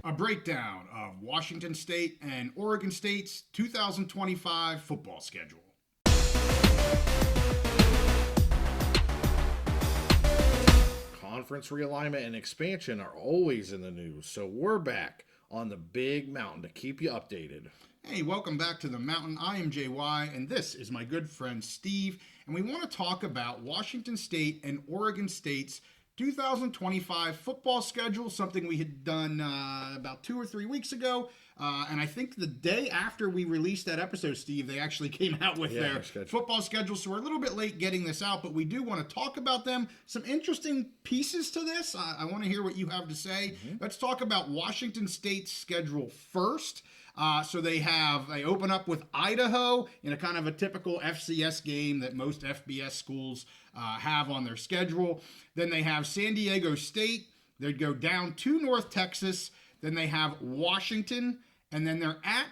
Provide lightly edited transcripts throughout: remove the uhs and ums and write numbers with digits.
A breakdown of Washington State and Oregon State's 2025 football schedule. Conference realignment and expansion are always in the news, so we're back on the big mountain to keep you updated. Hey, welcome back to the mountain. I am JY, and this is my good friend Steve, and we want to talk about Washington State and Oregon State's 2025 football schedule, something we had done about 2 or 3 weeks ago. And I think the day after we released that episode, Steve, they actually came out with their football schedule. So we're a little bit late getting this out, but we do want to talk about them. Some interesting pieces to this. I want to hear what you have to say. Let's talk about Washington State's schedule first. So they open up with Idaho in a kind of a typical FCS game that most FBS schools have on their schedule. Then they have San Diego State. They'd go down to North Texas. Then they have Washington, and then they're at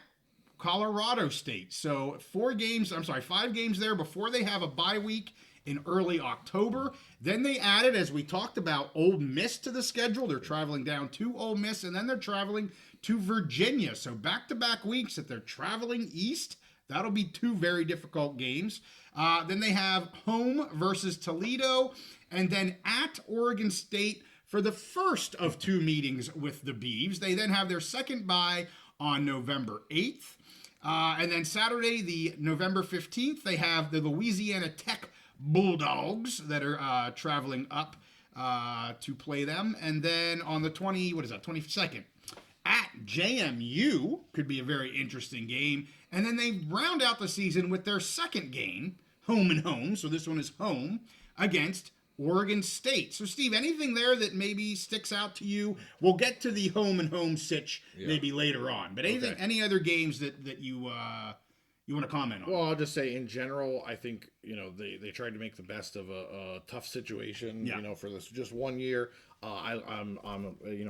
Colorado State. So 5 games there before they have a bye week in early October. Then they added, as we talked about, Ole Miss to the schedule. They're traveling down to Ole Miss, and then they're traveling to Virginia. So back-to-back weeks that they're traveling east. That'll be 2 very difficult games. Then they have home versus Toledo, and then at Oregon State for the first of 2 meetings with the Beavs. They then have their second bye on November 8th. And then Saturday, the November 15th, they have the Louisiana Tech Bulldogs that are traveling up to play them. And then on the 22nd, at JMU, could be a very interesting game. And then they round out the season with their second game, home and home. So this one is home against Oregon State. So, Steve, anything there that maybe sticks out to you? We'll get to the home and home sitch maybe later on. But any other games that you want to comment on? Well, I'll just say in general, I think they tried to make the best of a tough situation. For this just 1 year. I'm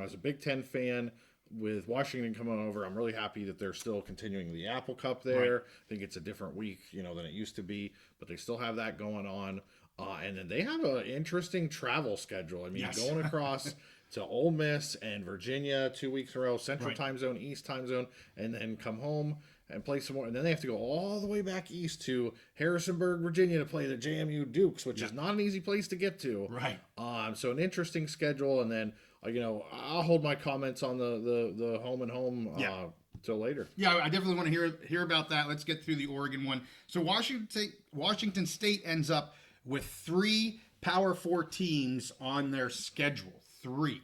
as a Big Ten fan, with Washington coming over, I'm really happy that they're still continuing the Apple Cup there. Right. I think it's a different week, than it used to be, but they still have that going on. And then they have an interesting travel schedule. I mean, going across to Ole Miss and Virginia 2 weeks in a row, Central Time Zone, East Time Zone, and then come home and play some more. And then they have to go all the way back east to Harrisonburg, Virginia to play the JMU Dukes, which is not an easy place to get to. Right. So an interesting schedule. And then, I'll hold my comments on the home and home till later. Yeah, I definitely want to hear about that. Let's get through the Oregon one. So Washington State ends up with 3 Power 4 teams on their schedule. 3.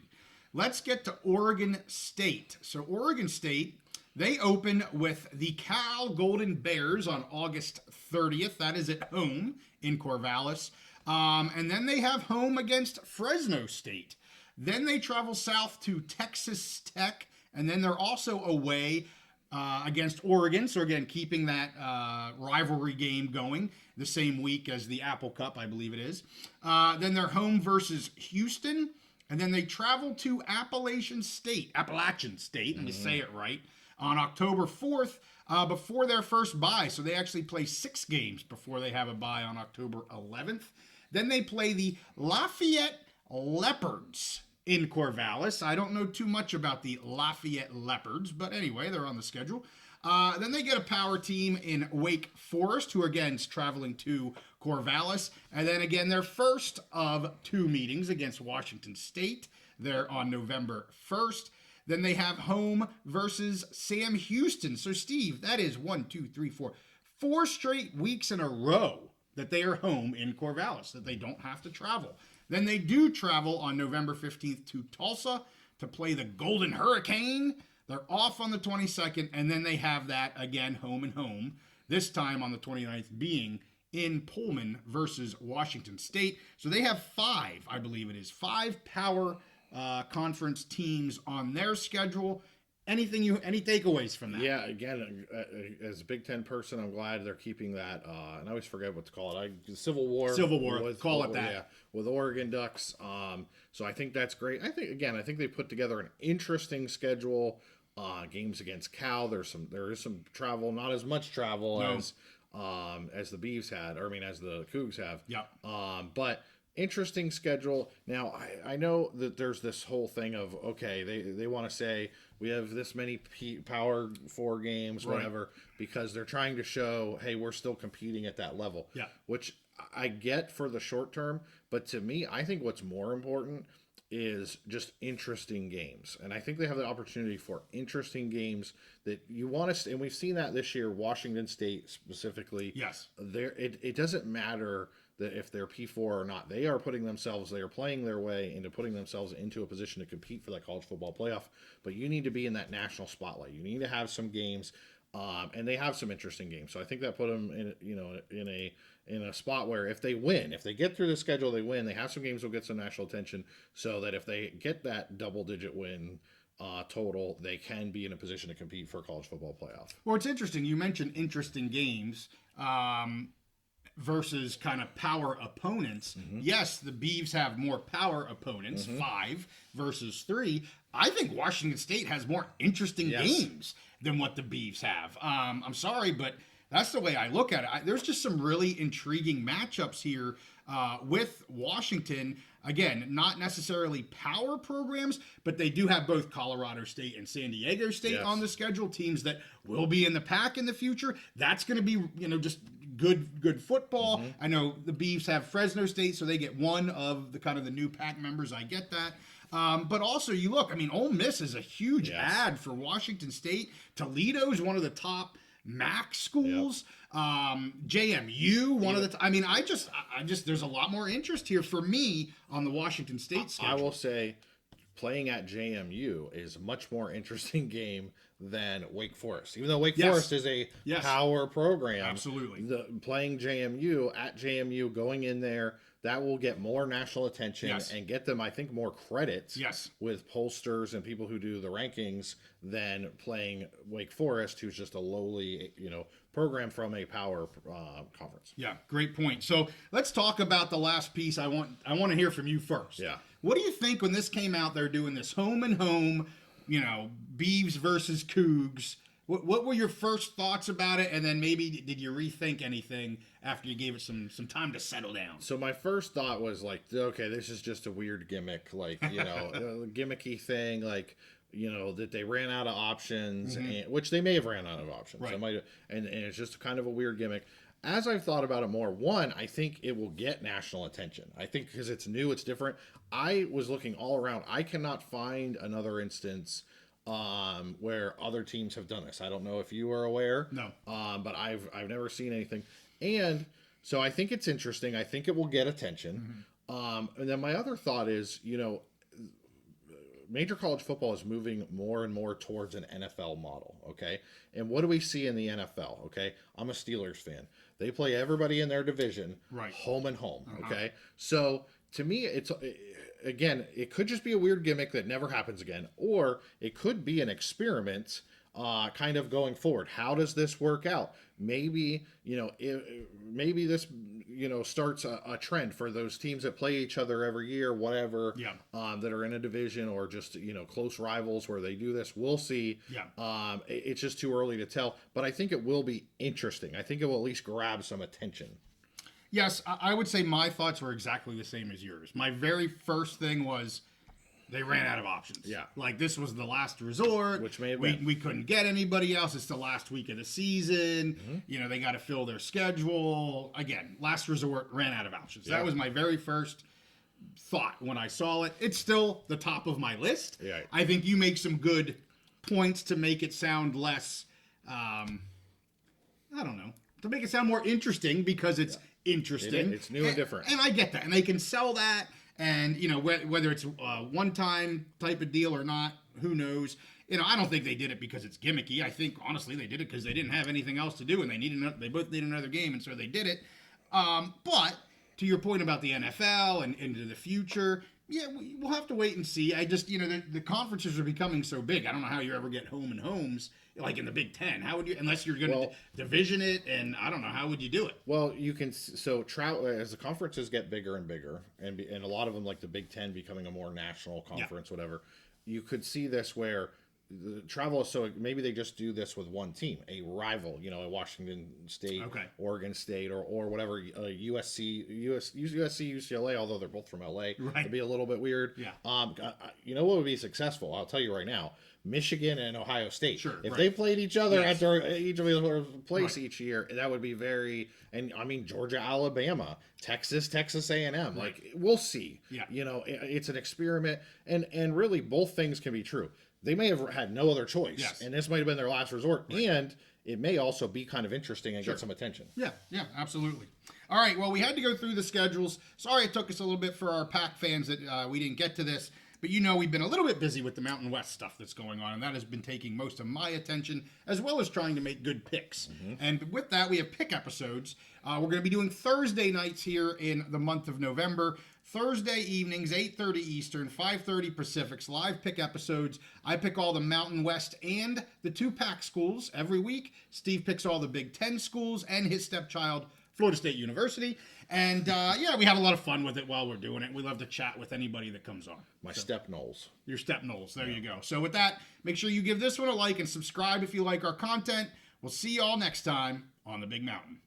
Let's get to Oregon State. So Oregon State, they open with the Cal Golden Bears on August 30th. That is at home in Corvallis. And then they have home against Fresno State. Then they travel south to Texas Tech, and then they're also away against Oregon. So again, keeping that rivalry game going the same week as the Apple Cup, I believe it is. Then they're home versus Houston, and then they travel to Appalachian State, let me say it right, on October 4th before their first bye. So they actually play 6 games before they have a bye on October 11th. Then they play the Lafayette Leopards in Corvallis. I don't know too much about the Lafayette Leopards, but anyway, they're on the schedule. Then they get a power team in Wake Forest, who again is traveling to Corvallis. And then again, their first of 2 meetings against Washington State. They're on November 1st. Then they have home versus Sam Houston. So, Steve, that is 4 straight weeks in a row that they are home in Corvallis, that they don't have to travel. Then they do travel on November 15th to Tulsa to play the Golden Hurricane. They're off on the 22nd, and then they have that again, home and home, this time on the 29th being in Pullman versus Washington State. So they have 5, I believe it is, 5 power conference teams on their schedule. Any takeaways from that? Yeah, again, as a Big Ten person, I'm glad they're keeping that. And I always forget what to call it. Civil War. Call it that. Yeah, with Oregon Ducks. So I think that's great. I think they put together an interesting schedule. Games against Cal. There is some travel, not as much travel as the Beavs had, as the Cougs have. Yeah. But interesting schedule. Now, I know that there's this whole thing of, okay, they want to say we have this many Power 4 games, whatever, because they're trying to show, hey, we're still competing at that level. Yeah. Which I get for the short term, but to me, I think what's more important is just interesting games. And I think they have the opportunity for interesting games that you want to, and we've seen that this year, Washington State specifically. Yes. It doesn't matter that if they're P4 or not, they are playing their way into putting themselves into a position to compete for that college football playoff. But you need to be in that national spotlight. You need to have some games, and they have some interesting games. So I think that put them in a spot where if they win, if they get through the schedule, they win. They have some games that will get some national attention, so that if they get that double-digit win total, they can be in a position to compete for a college football playoff. Well, it's interesting. You mentioned interesting games. Versus kind of power opponents. Mm-hmm. Yes, the Beavs have more power opponents, 5 versus 3. I think Washington State has more interesting games than what the Beavs have. I'm sorry, but that's the way I look at it. There's just some really intriguing matchups here with Washington. Again, not necessarily power programs, but they do have both Colorado State and San Diego State on the schedule, teams that will be in the PAC in the future. That's going to be, just good football. Mm-hmm. I know the Beavs have Fresno State, so they get one of the kind of the new PAC members. I get that. But also, you look, Ole Miss is a huge ad for Washington State. Toledo is one of the top MAC schools. JMU, one of the. I just there's a lot more interest here for me on the Washington State schedule. I will say, playing at JMU is a much more interesting game than Wake Forest. Even though Wake Forest is a power program, absolutely. Playing JMU at JMU, going in there, that will get more national attention and get them, I think, more credit with pollsters and people who do the rankings than playing Wake Forest, who's just a lowly, program from a power conference. Yeah, great point. So let's talk about the last piece. I want to hear from you first. Yeah. What do you think when this came out? They're doing this home and home, Beavs versus Cougs. What were your first thoughts about it? And then maybe did you rethink anything after you gave it some time to settle down? So my first thought was like, okay, this is just a weird gimmick, like, a gimmicky thing, like, that they ran out of options, which they may have ran out of options. Right. And it's just kind of a weird gimmick. As I've thought about it more, one, I think it will get national attention. I think because it's new, it's different. I was looking all around. I cannot find another instance where other teams have done this. I don't know if you are aware. No. But I've never seen anything. And so I think it's interesting. I think it will get attention. Mm-hmm. And then my other thought is, major college football is moving more and more towards an NFL model, okay? And what do we see in the NFL, okay? I'm a Steelers fan. They play everybody in their division, home and home, okay? So to me, again, it could just be a weird gimmick that never happens again, or it could be an experiment kind of going forward. How does this work out? Maybe, maybe this, starts a trend for those teams that play each other every year, whatever, that are in a division or just, close rivals where they do this. We'll see. Yeah. It's just too early to tell, but I think it will be interesting. I think it will at least grab some attention. Yes, I would say my thoughts were exactly the same as yours. My very first thing was they ran out of options. Yeah. Like, this was the last resort. Which may have been. We couldn't get anybody else. It's the last week of the season. Mm-hmm. They got to fill their schedule. Again, last resort, ran out of options. Yeah. That was my very first thought when I saw it. It's still the top of my list. Yeah. I think you make some good points to make it sound less, I don't know, to make it sound more interesting because it's interesting. It's new and different. And I get that. And they can sell that. And, whether it's a one-time type of deal or not, who knows? I don't think they did it because it's gimmicky. I think, honestly, they did it because they didn't have anything else to do, and they both needed another game, and so they did it. But to your point about the NFL and into the future, we'll have to wait and see. I just, the conferences are becoming so big. I don't know how you ever get home and homes like in the Big Ten. How would you, unless you're going to division it, and I don't know, how would you do it? Well, you can, travel as the conferences get bigger and bigger, and a lot of them, like the Big Ten becoming a more national conference, whatever, you could see this where the travel is so maybe they just do this with one team, a rival, a Washington State, Oregon State, or whatever, USC, UCLA, although they're both from LA, it'd be a little bit weird. Yeah. You know what would be successful? I'll tell you right now. Michigan and Ohio State. Sure, if they played each other at each of their place each year, that would be and I mean Georgia, Alabama, Texas A&M. Like we'll see. Yeah. It's an experiment, and really both things can be true. They may have had no other choice, and this might have been their last resort, and it may also be kind of interesting and get some attention. Yeah, absolutely. All right, well, we had to go through the schedules. Sorry it took us a little bit for our PAC fans that we didn't get to this. But we've been a little bit busy with the Mountain West stuff that's going on, and that has been taking most of my attention, as well as trying to make good picks. And with that, we have pick episodes. We're going to be doing Thursday nights here in the month of November. Thursday evenings, 8:30 Eastern, 5:30 Pacific's live pick episodes. I pick all the Mountain West and the 2 PAC schools every week. Steve picks all the Big Ten schools and his stepchild, Florida State University. And we have a lot of fun with it while we're doing it. We love to chat with anybody that comes on. Step Knowles. Your Step Knowles. There you go. So with that, make sure you give this one a like and subscribe if you like our content. We'll see you all next time on The Big Mountain.